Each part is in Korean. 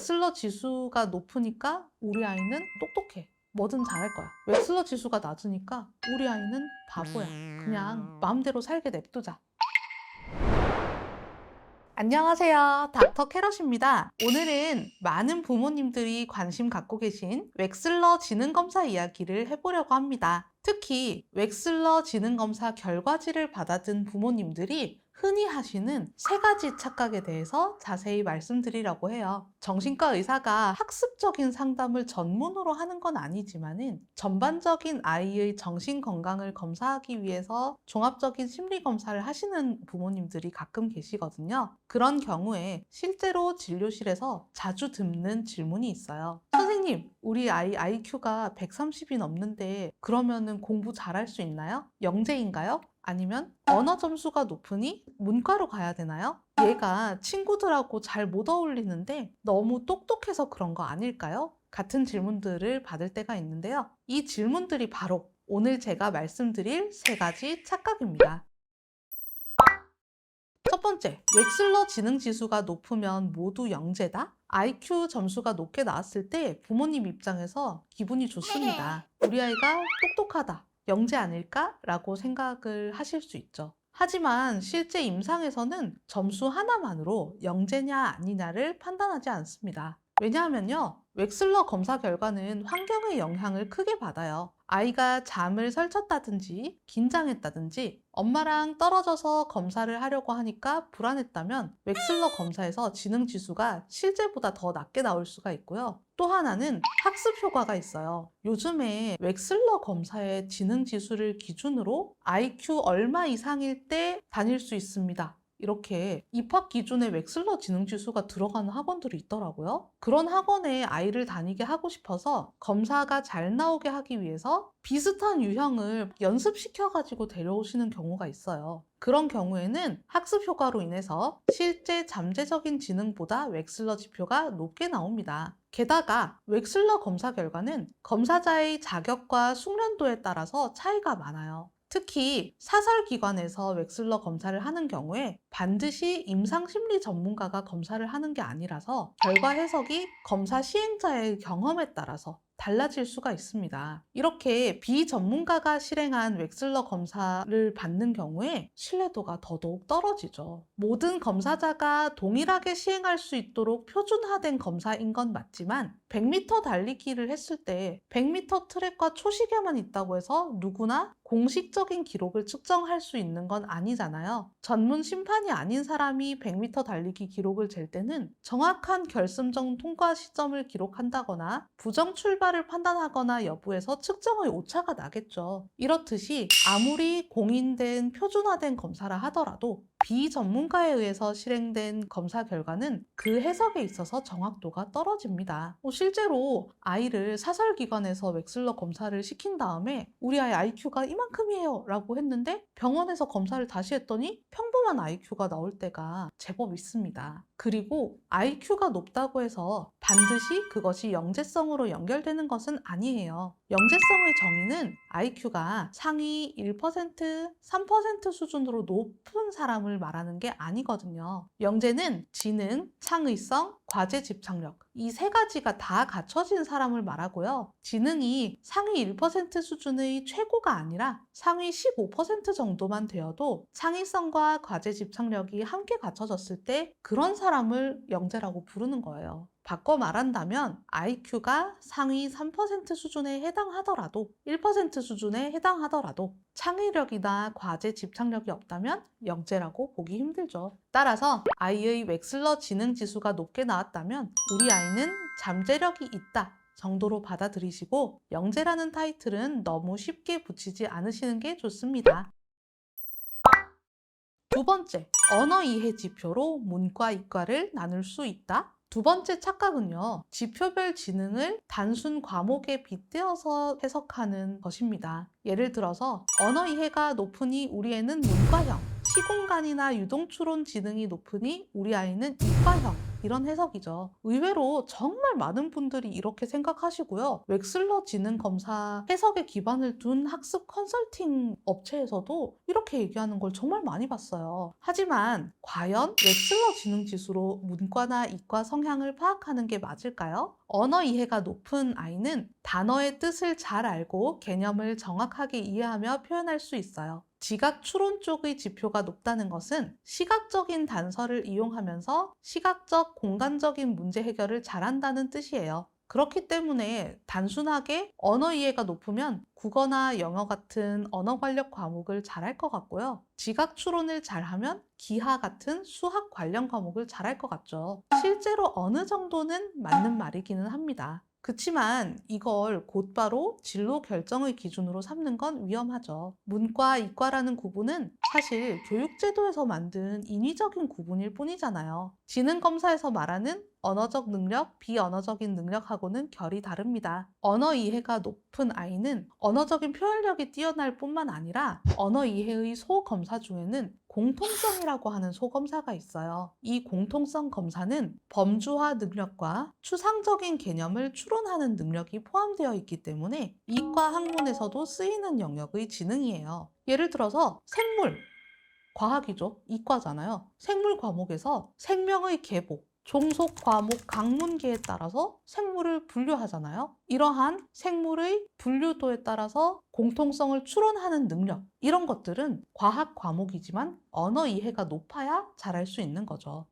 웩슬러 지수가 높으니까 우리 아이는 똑똑해. 뭐든 잘할 거야. 웩슬러 지수가 낮으니까 우리 아이는 바보야. 그냥 마음대로 살게 냅두자. 안녕하세요. 닥터 캐럿입니다. 오늘은 많은 부모님들이 관심 갖고 계신 웩슬러 지능검사 이야기를 해보려고 합니다. 특히 웩슬러 지능검사 결과지를 받아든 부모님들이 흔히 하시는 3가지 착각에 대해서 자세히 말씀드리려고 해요. 정신과 의사가 학습적인 상담을 전문으로 하는 건 아니지만은 전반적인 아이의 정신 건강을 검사하기 위해서 종합적인 심리 검사를 하시는 부모님들이 가끔 계시거든요. 그런 경우에 실제로 진료실에서 자주 듣는 질문이 있어요. 선생님, 우리 아이 IQ가 130이 넘는데 그러면은 공부 잘할 수 있나요? 영재인가요? 아니면 언어 점수가 높으니 문과로 가야 되나요? 얘가 친구들하고 잘 못 어울리는데 너무 똑똑해서 그런 거 아닐까요? 같은 질문들을 받을 때가 있는데요. 이 질문들이 바로 오늘 제가 말씀드릴 3가지 착각입니다. 첫 번째, 웩슬러 지능 지수가 높으면 모두 영재다? IQ 점수가 높게 나왔을 때 부모님 입장에서 기분이 좋습니다. 우리 아이가 똑똑하다, 영재 아닐까? 라고 생각을 하실 수 있죠. 하지만 실제 임상에서는 점수 하나만으로 영재냐 아니냐를 판단하지 않습니다. 왜냐하면요, 웩슬러 검사 결과는 환경의 영향을 크게 받아요. 아이가 잠을 설쳤다든지 긴장했다든지 엄마랑 떨어져서 검사를 하려고 하니까 불안했다면 웩슬러 검사에서 지능 지수가 실제보다 더 낮게 나올 수가 있고요. 또 하나는 학습 효과가 있어요. 요즘에 웩슬러 검사의 지능 지수를 기준으로 IQ 얼마 이상일 때 다닐 수 있습니다. 이렇게 입학 기준에 웩슬러 지능 지수가 들어가는 학원들이 있더라고요. 그런 학원에 아이를 다니게 하고 싶어서 검사가 잘 나오게 하기 위해서 비슷한 유형을 연습시켜가지고 데려오시는 경우가 있어요. 그런 경우에는 학습 효과로 인해서 실제 잠재적인 지능보다 웩슬러 지표가 높게 나옵니다. 게다가 웩슬러 검사 결과는 검사자의 자격과 숙련도에 따라서 차이가 많아요. 특히 사설기관에서 웩슬러 검사를 하는 경우에 반드시 임상심리 전문가가 검사를 하는 게 아니라서 결과 해석이 검사 시행자의 경험에 따라서 달라질 수가 있습니다. 이렇게 비전문가가 실행한 웩슬러 검사를 받는 경우에 신뢰도가 더더욱 떨어지죠. 모든 검사자가 동일하게 시행할 수 있도록 표준화된 검사인 건 맞지만 100m 달리기를 했을 때 100m 트랙과 초시계만 있다고 해서 누구나 공식적인 기록을 측정할 수 있는 건 아니잖아요. 전문 심판이 아닌 사람이 100m 달리기 기록을 잴 때는 정확한 결승전 통과 시점을 기록한다거나 부정 출발을 판단하거나 여부에서 측정의 오차가 나겠죠. 이렇듯이 아무리 공인된 표준화된 검사라 하더라도 비전문가에 의해서 실행된 검사 결과는 그 해석에 있어서 정확도가 떨어집니다. 실제로 아이를 사설기관에서 웩슬러 검사를 시킨 다음에 우리 아이 IQ가 이만큼이에요 라고 했는데 병원에서 검사를 다시 했더니 평범한 IQ가 나올 때가 제법 있습니다. 그리고 IQ가 높다고 해서 반드시 그것이 영재성으로 연결되는 것은 아니에요. 영재성의 정의는 IQ가 상위 1%, 3% 수준으로 높은 사람을 말하는 게 아니거든요. 영재는 지능, 창의성, 과제 집착력 이 3가지가 다 갖춰진 사람을 말하고요. 지능이 상위 1% 수준의 최고가 아니라 상위 15% 정도만 되어도 창의성과 과제 집착력이 함께 갖춰졌을 때 그런 사람을 영재라고 부르는 거예요. 바꿔 말한다면 IQ가 상위 3% 수준에 해당하더라도 1% 수준에 해당하더라도 창의력이나 과제 집착력이 없다면 영재라고 보기 힘들죠. 따라서 아이의 웩슬러 지능 지수가 높게 나왔다면 우리 아이는 잠재력이 있다 정도로 받아들이시고 영재라는 타이틀은 너무 쉽게 붙이지 않으시는 게 좋습니다. 두 번째, 언어 이해 지표로 문과, 이과를 나눌 수 있다? 두 번째 착각은요, 지표별 지능을 단순 과목에 빗대어서 해석하는 것입니다. 예를 들어서 언어 이해가 높으니 우리 애는 문과형, 시공간이나 유동추론 지능이 높으니 우리 아이는 이과형 이런 해석이죠. 의외로 정말 많은 분들이 이렇게 생각하시고요. 웩슬러 지능 검사 해석에 기반을 둔 학습 컨설팅 업체에서도 이렇게 얘기하는 걸 정말 많이 봤어요. 하지만 과연 웩슬러 지능 지수로 문과나 이과 성향을 파악하는 게 맞을까요? 언어 이해가 높은 아이는 단어의 뜻을 잘 알고 개념을 정확하게 이해하며 표현할 수 있어요. 지각 추론 쪽의 지표가 높다는 것은 시각적인 단서를 이용하면서 시각적, 공간적인 문제 해결을 잘한다는 뜻이에요. 그렇기 때문에 단순하게 언어 이해가 높으면 국어나 영어 같은 언어 관련 과목을 잘할 것 같고요. 지각 추론을 잘하면 기하 같은 수학 관련 과목을 잘할 것 같죠. 실제로 어느 정도는 맞는 말이기는 합니다. 그치만 이걸 곧바로 진로 결정의 기준으로 삼는 건 위험하죠. 문과, 이과라는 구분은 사실 교육제도에서 만든 인위적인 구분일 뿐이잖아요. 지능검사에서 말하는 언어적 능력, 비언어적인 능력하고는 결이 다릅니다. 언어 이해가 높은 아이는 언어적인 표현력이 뛰어날 뿐만 아니라 언어 이해의 소검사 중에는 공통성이라고 하는 소검사가 있어요. 이 공통성 검사는 범주화 능력과 추상적인 개념을 추론하는 능력이 포함되어 있기 때문에 이과 학문에서도 쓰이는 영역의 지능이에요. 예를 들어서 생물, 과학이죠. 이과잖아요. 생물 과목에서 생명의 계보, 종속 과목 강문계에 따라서 생물을 분류하잖아요. 이러한 생물의 분류도에 따라서 공통성을 추론하는 능력, 이런 것들은 과학 과목이지만 언어 이해가 높아야 잘할 수 있는 거죠.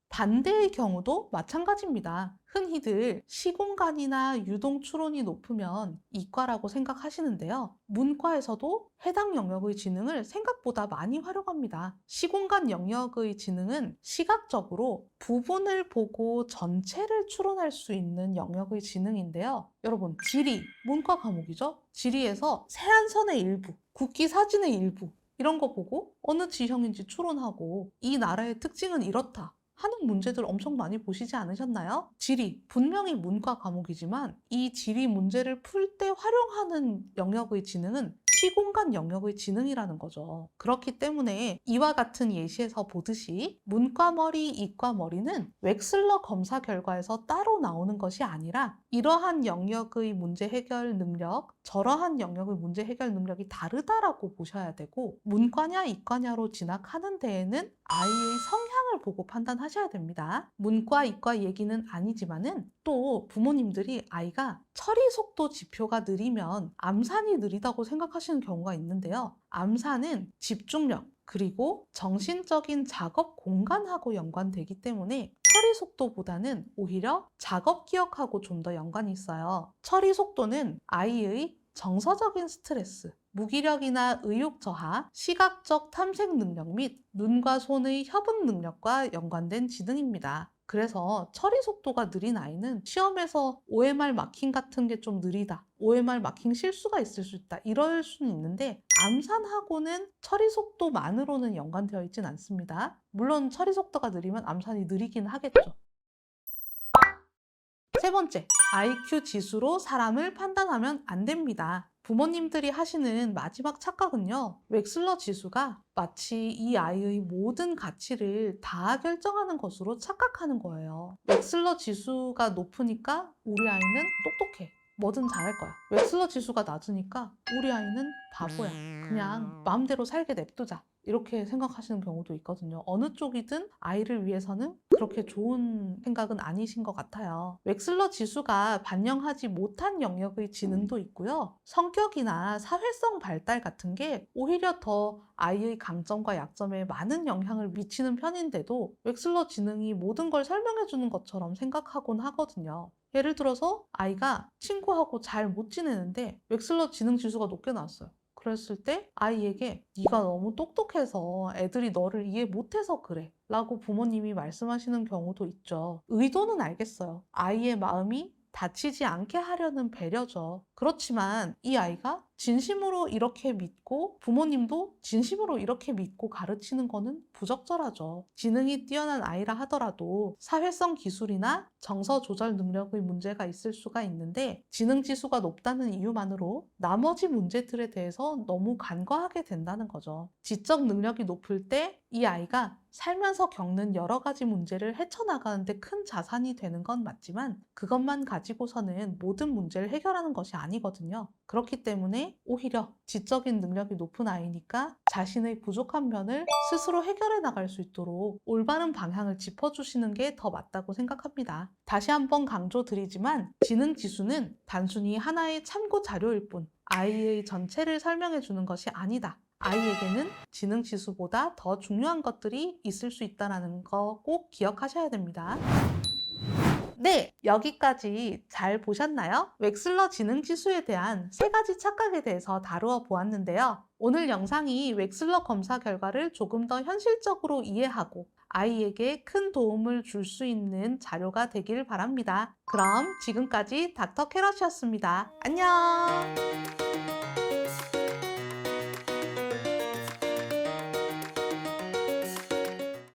반대의 경우도 마찬가지입니다. 흔히들 시공간이나 유동 추론이 높으면 이과라고 생각하시는데요. 문과에서도 해당 영역의 지능을 생각보다 많이 활용합니다. 시공간 영역의 지능은 시각적으로 부분을 보고 전체를 추론할 수 있는 영역의 지능인데요. 여러분, 지리, 문과 과목이죠? 지리에서 세안선의 일부, 국기 사진의 일부, 이런 거 보고 어느 지형인지 추론하고 이 나라의 특징은 이렇다 하는 문제들 엄청 많이 보시지 않으셨나요? 지리, 분명히 문과 과목이지만 이 지리 문제를 풀 때 활용하는 영역의 지능은 시공간 영역의 지능이라는 거죠. 그렇기 때문에 이와 같은 예시에서 보듯이 문과 머리, 이과 머리는 웩슬러 검사 결과에서 따로 나오는 것이 아니라 이러한 영역의 문제 해결 능력, 저러한 영역의 문제 해결 능력이 다르다라고 보셔야 되고 문과냐 이과냐로 진학하는 데에는 아이의 성향을 보고 판단하셔야 됩니다. 문과, 이과 얘기는 아니지만은 또 부모님들이 아이가 처리 속도 지표가 느리면 암산이 느리다고 생각하시는 경우가 있는데요. 암산은 집중력, 그리고 정신적인 작업 공간하고 연관되기 때문에 처리 속도보다는 오히려 작업 기억하고 좀 더 연관이 있어요. 처리 속도는 아이의 정서적인 스트레스, 무기력이나 의욕 저하, 시각적 탐색 능력 및 눈과 손의 협응 능력과 연관된 지능입니다. 그래서 처리 속도가 느린 아이는 시험에서 OMR 마킹 같은 게 좀 느리다, OMR 마킹 실수가 있을 수 있다, 이럴 수는 있는데 암산하고는 처리 속도만으로는 연관되어 있진 않습니다. 물론 처리 속도가 느리면 암산이 느리긴 하겠죠. 세 번째, IQ 지수로 사람을 판단하면 안 됩니다. 부모님들이 하시는 마지막 착각은요, 웩슬러 지수가 마치 이 아이의 모든 가치를 다 결정하는 것으로 착각하는 거예요. 웩슬러 지수가 높으니까 우리 아이는 똑똑해. 뭐든 잘할 거야. 웩슬러 지수가 낮으니까 우리 아이는 바보야. 그냥 마음대로 살게 냅두자. 이렇게 생각하시는 경우도 있거든요. 어느 쪽이든 아이를 위해서는 그렇게 좋은 생각은 아니신 것 같아요. 웩슬러 지수가 반영하지 못한 영역의 지능도 있고요. 성격이나 사회성 발달 같은 게 오히려 더 아이의 강점과 약점에 많은 영향을 미치는 편인데도 웩슬러 지능이 모든 걸 설명해 주는 것처럼 생각하곤 하거든요. 예를 들어서 아이가 친구하고 잘 못 지내는데 웩슬러 지능 지수가 높게 나왔어요. 그랬을 때 아이에게 네가 너무 똑똑해서 애들이 너를 이해 못해서 그래 라고 부모님이 말씀하시는 경우도 있죠. 의도는 알겠어요. 아이의 마음이 다치지 않게 하려는 배려죠. 그렇지만 이 아이가 진심으로 이렇게 믿고 부모님도 진심으로 이렇게 믿고 가르치는 거는 부적절하죠. 지능이 뛰어난 아이라 하더라도 사회성 기술이나 정서 조절 능력의 문제가 있을 수가 있는데 지능 지수가 높다는 이유만으로 나머지 문제들에 대해서 너무 간과하게 된다는 거죠. 지적 능력이 높을 때 이 아이가 살면서 겪는 여러 가지 문제를 헤쳐나가는데 큰 자산이 되는 건 맞지만 그것만 가지고서는 모든 문제를 해결하는 것이 아니거든요. 그렇기 때문에 오히려 지적인 능력이 높은 아이니까 자신의 부족한 면을 스스로 해결해 나갈 수 있도록 올바른 방향을 짚어주시는 게 더 맞다고 생각합니다. 다시 한번 강조드리지만 지능 지수는 단순히 하나의 참고 자료일 뿐 아이의 전체를 설명해 주는 것이 아니다. 아이에게는 지능 지수보다 더 중요한 것들이 있을 수 있다는 거 꼭 기억하셔야 됩니다. 네, 여기까지 잘 보셨나요? 웩슬러 지능 지수에 대한 세 가지 착각에 대해서 다루어 보았는데요. 오늘 영상이 웩슬러 검사 결과를 조금 더 현실적으로 이해하고 아이에게 큰 도움을 줄 수 있는 자료가 되길 바랍니다. 그럼 지금까지 닥터 캐럿이었습니다. 안녕!